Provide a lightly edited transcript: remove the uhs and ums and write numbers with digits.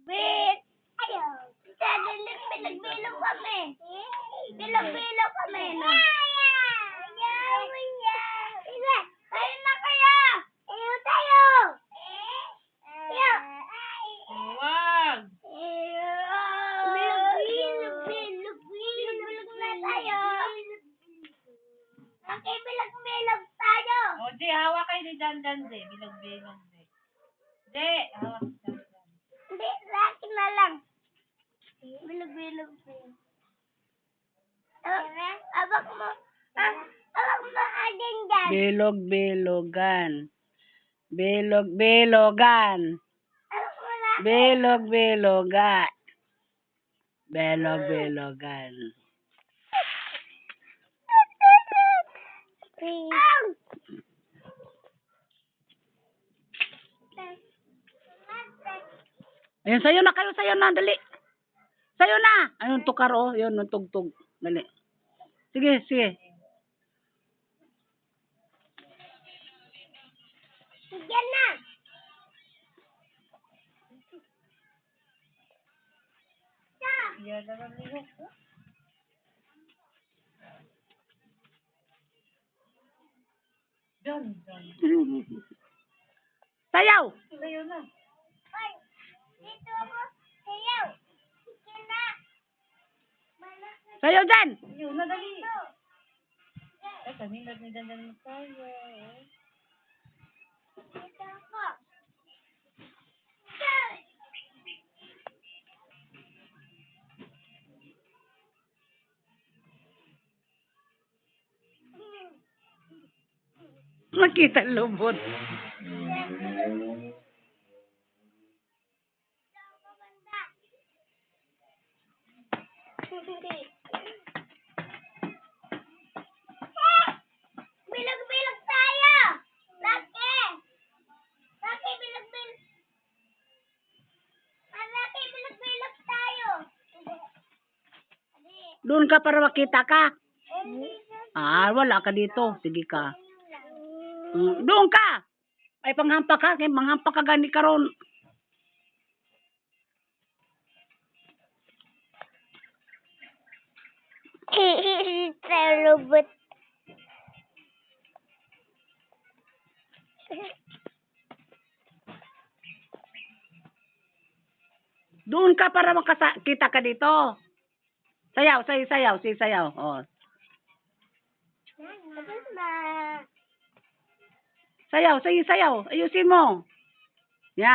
Wait! Ayaw! Bilog-bilog kami! Bilog-bilog kami, no? Ayaw! Sige! Kayo na kayo! Ayaw tayo! Ayaw! Wag! Bilog-bilog na tayo! Okay, bilog-bilog tayo! O, di, hawak kayo ni Dandan, di. Bilog-bilog, di. Di, hawak ni Dandan. Hindi, sa akin na lang. Bilog-bilog tayo. Abak mo. Abak mo agin dyan. Bilog-bilogan. Bilog-bilogan. Abak mo lang. Bilog-bilogan. Bilog-bilogan. Ayun, sayo na kayo, sayo na, dali. Sayo na. Ayun, tukar, oh. Yun, tugtog. Dali. Sige, sige. Sige na. Yan na lang liho ko. Dandan. Sayaw. Layo na. Ay, dito ako. Sayaw. Sige na. Sayaw dyan. Layo na, dali. Ay, kanina ni Dandan tayo. Dito ako. Makita lubot. Bilog-bilog tayo! Laki! Laki, bilog-bilog! Laki, bilog-bilog tayo! Doon ka para makita ka. Ah, wala ka dito. Sige ka. Doon ka. Ay, panghampak ka. Manghampak ka gani karon. Sa robot. Doon ka para makita ka dito. Sayaw, sayaw, sayaw. Oh. Tapos na. Sayaw. Ayusin mo. Yan.